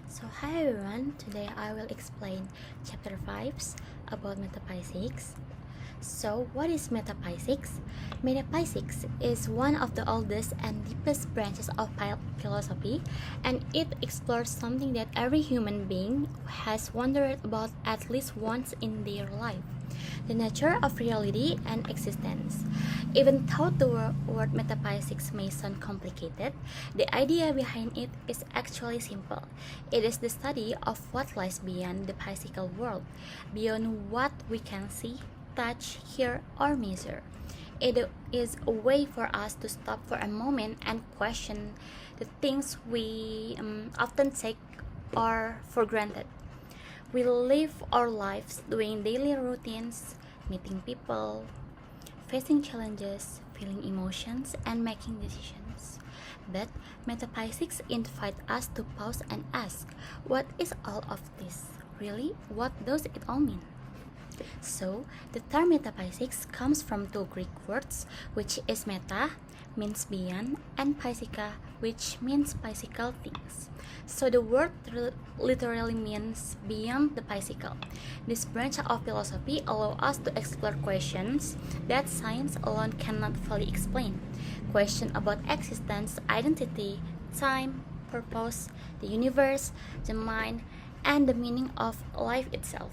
So hi everyone, today I will explain chapter 5 about metaphysics. So what is metaphysics? Metaphysics is one of the oldest and deepest branches of philosophy, and it explores something that every human being has wondered about at least once in their life: the nature of reality and existence. Even though the word metaphysics may sound complicated, the idea behind it is actually simple. It is the study of what lies beyond the physical world, beyond what we can see, touch, hear, or measure. It is a way for us to stop for a moment and question the things we often take or for granted. We live our lives doing daily routines, meeting people, facing challenges, feeling emotions, and making decisions. But metaphysics invite us to pause and ask, what is all of this? Really? What does it all mean? So, the term metaphysics comes from two Greek words, which is meta, means beyond, and physica, which means physical things. So the word literally means beyond the physical. This branch of philosophy allows us to explore questions that science alone cannot fully explain. Questions about existence, identity, time, purpose, the universe, the mind, and the meaning of life itself.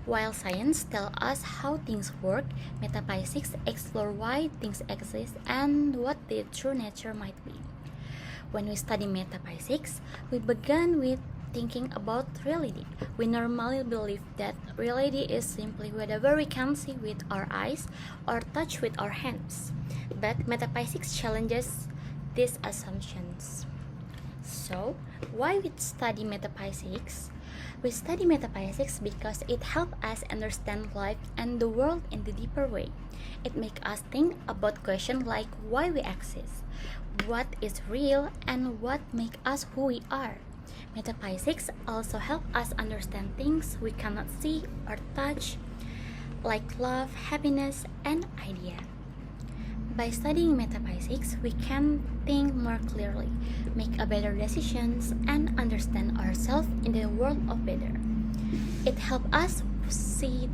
While science tells us how things work, metaphysics explore why things exist and what their true nature might be. When we study metaphysics, we begin with thinking about reality. We normally believe that reality is simply whatever we can see with our eyes or touch with our hands. But metaphysics challenges these assumptions. So, why we study metaphysics? We study metaphysics because it helps us understand life and the world in a deeper way. It makes us think about questions like why we exist, what is real, and what makes us who we are. Metaphysics also help us understand things we cannot see or touch, like love, happiness, and idea. By studying metaphysics, we can think more clearly, make a better decisions, and understand ourselves in the world of better. It helps us see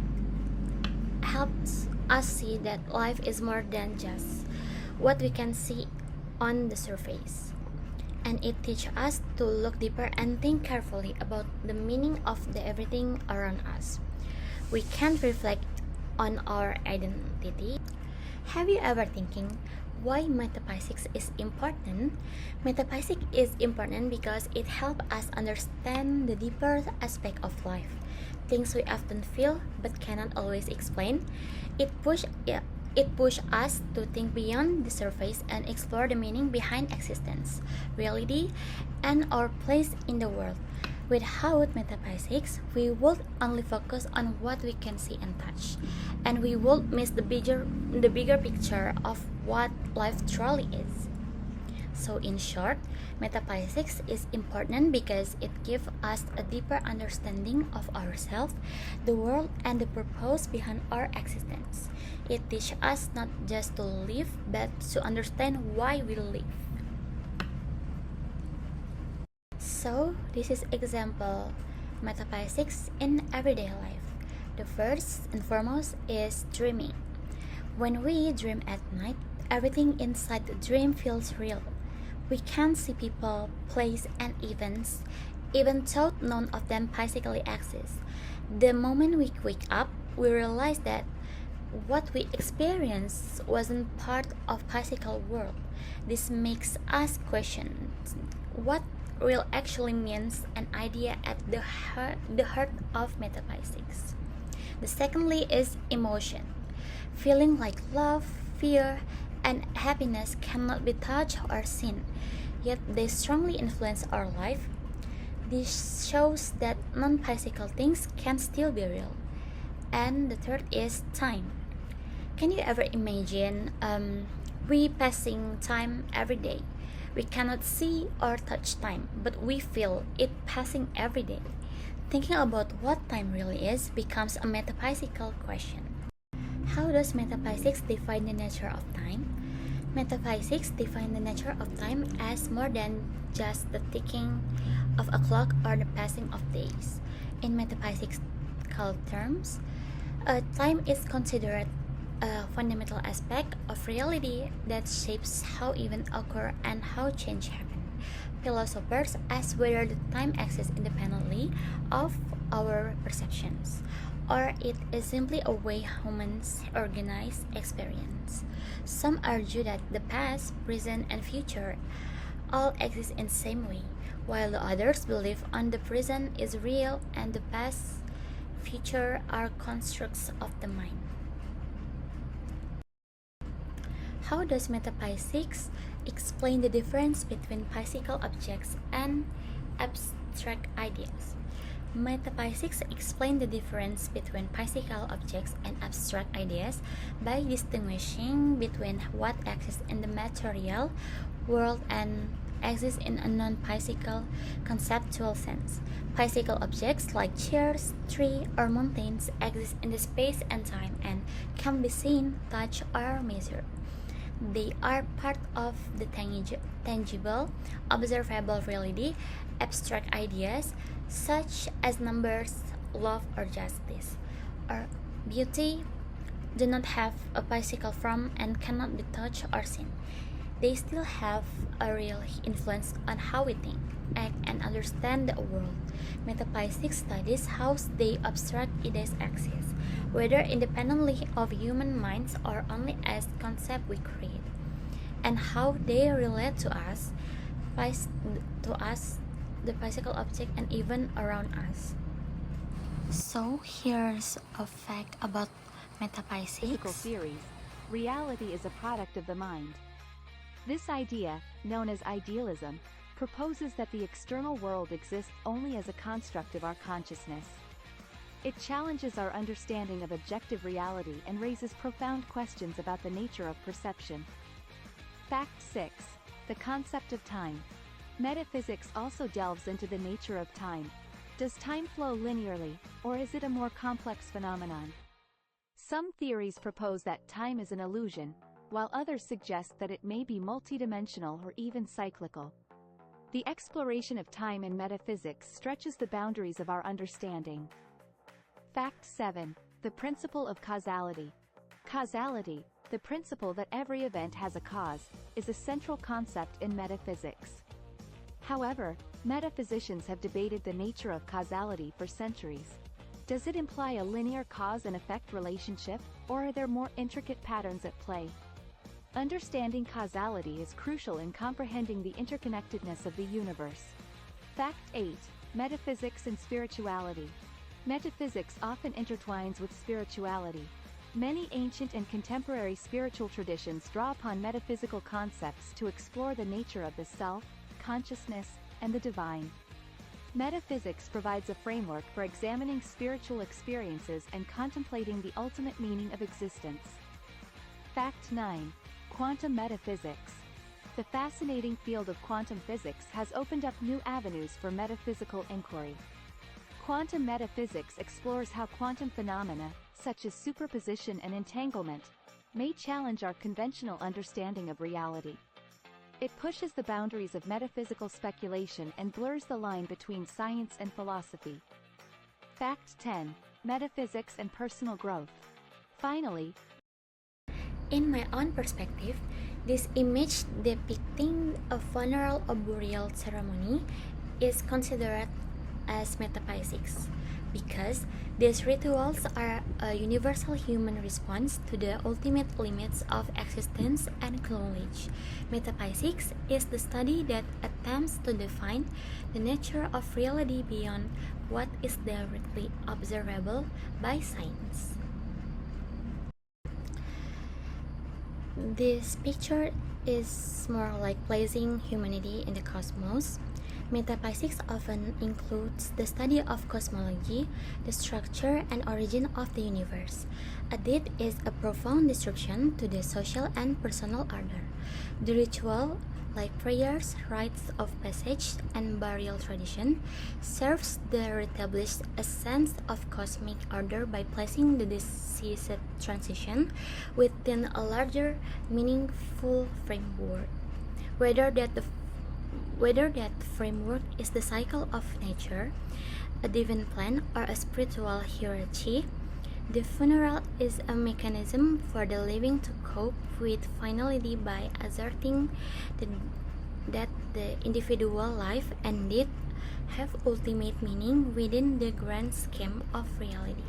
that life is more than just what we can see on the surface. And it teaches us to look deeper and think carefully about the meaning of everything around us. We can reflect on our identity. Have you ever thinking why metaphysics is important? Metaphysics is important because it helps us understand the deeper aspect of life, things we often feel but cannot always explain. It push us to think beyond the surface and explore the meaning behind existence, reality, and our place in the world. Without metaphysics, we would only focus on what we can see and touch, and we would miss the bigger picture of what life truly is. So in short, metaphysics is important because it gives us a deeper understanding of ourselves, the world, and the purpose behind our existence. It teaches us not just to live, but to understand why we live. So this is example metaphysics in everyday life. The first and foremost is dreaming. When we dream at night, everything inside the dream feels real. We can see people, place, and events, even though none of them physically exist. The moment we wake up, we realize that what we experienced wasn't part of physical world. This makes us question what real actually means, an idea at the heart of metaphysics. The secondly is emotion. Feeling like love, fear, and happiness cannot be touched or seen, yet they strongly influence our life. This shows that non-physical things can still be real. And the third is time. Can you ever imagine we passing time every day? We cannot see or touch time, but we feel it passing every day. Thinking about what time really is becomes a metaphysical question. How does metaphysics define the nature of time? Metaphysics define the nature of time as more than just the ticking of a clock or the passing of days. In metaphysical terms, time is considered a fundamental aspect of reality that shapes how events occur and how change happens. Philosophers ask whether the time exists independently of our perceptions, or it is simply a way humans organize experience. Some argue that the past, present, and future all exist in the same way, while the others believe on the present is real and the past, future are constructs of the mind. How does metaphysics explain the difference between physical objects and abstract ideas? Metaphysics explain the difference between physical objects and abstract ideas by distinguishing between what exists in the material world and exists in a non-physical conceptual sense. Physical objects like chairs, trees, or mountains exist in the space and time and can be seen, touched, or measured. They are part of the tangible, observable reality. Abstract ideas such as numbers, love, or justice, or beauty do not have a physical form and cannot be touched or seen. They still have a real influence on how we think, act, and understand the world. Metaphysics studies how the abstract ideas exist, whether independently of human minds or only as concepts we create, and how they relate to us, the physical object, and even around us. So here's a fact about metaphysics. Physical theories, reality is a product of the mind. This idea, known as idealism, proposes that the external world exists only as a construct of our consciousness. It challenges our understanding of objective reality and raises profound questions about the nature of perception. Fact 6. The concept of time. Metaphysics also delves into the nature of time. Does time flow linearly, or is it a more complex phenomenon? Some theories propose that time is an illusion, while others suggest that it may be multidimensional or even cyclical. The exploration of time in metaphysics stretches the boundaries of our understanding. Fact 7. The principle of causality. Causality, the principle that every event has a cause, is a central concept in metaphysics. However, metaphysicians have debated the nature of causality for centuries. Does it imply a linear cause and effect relationship, or are there more intricate patterns at play? Understanding causality is crucial in comprehending the interconnectedness of the universe. Fact 8. Metaphysics and spirituality. Metaphysics often intertwines with spirituality. Many ancient and contemporary spiritual traditions draw upon metaphysical concepts to explore the nature of the self, consciousness, and the divine. Metaphysics provides a framework for examining spiritual experiences and contemplating the ultimate meaning of existence. Fact 9. Quantum metaphysics. The fascinating field of quantum physics has opened up new avenues for metaphysical inquiry. Quantum metaphysics explores how quantum phenomena, such as superposition and entanglement, may challenge our conventional understanding of reality. It pushes the boundaries of metaphysical speculation and blurs the line between science and philosophy. Fact 10. Metaphysics and personal growth. Finally, in my own perspective, this image depicting a funeral or burial ceremony is considered as metaphysics because these rituals are a universal human response to the ultimate limits of existence and knowledge. Metaphysics is the study that attempts to define the nature of reality beyond what is directly observable by science. This picture is more like placing humanity in the cosmos. Metaphysics often includes the study of cosmology, the structure and origin of the universe. A deed is a profound disruption to the social and personal order. The ritual like prayers, rites of passage, and burial tradition, serves the reestablished a sense of cosmic order by placing the deceased transition within a larger, meaningful framework. Whether that framework is the cycle of nature, a divine plan, or a spiritual hierarchy, the funeral is a mechanism for the living to cope with finality by asserting that the individual life and death have ultimate meaning within the grand scheme of reality.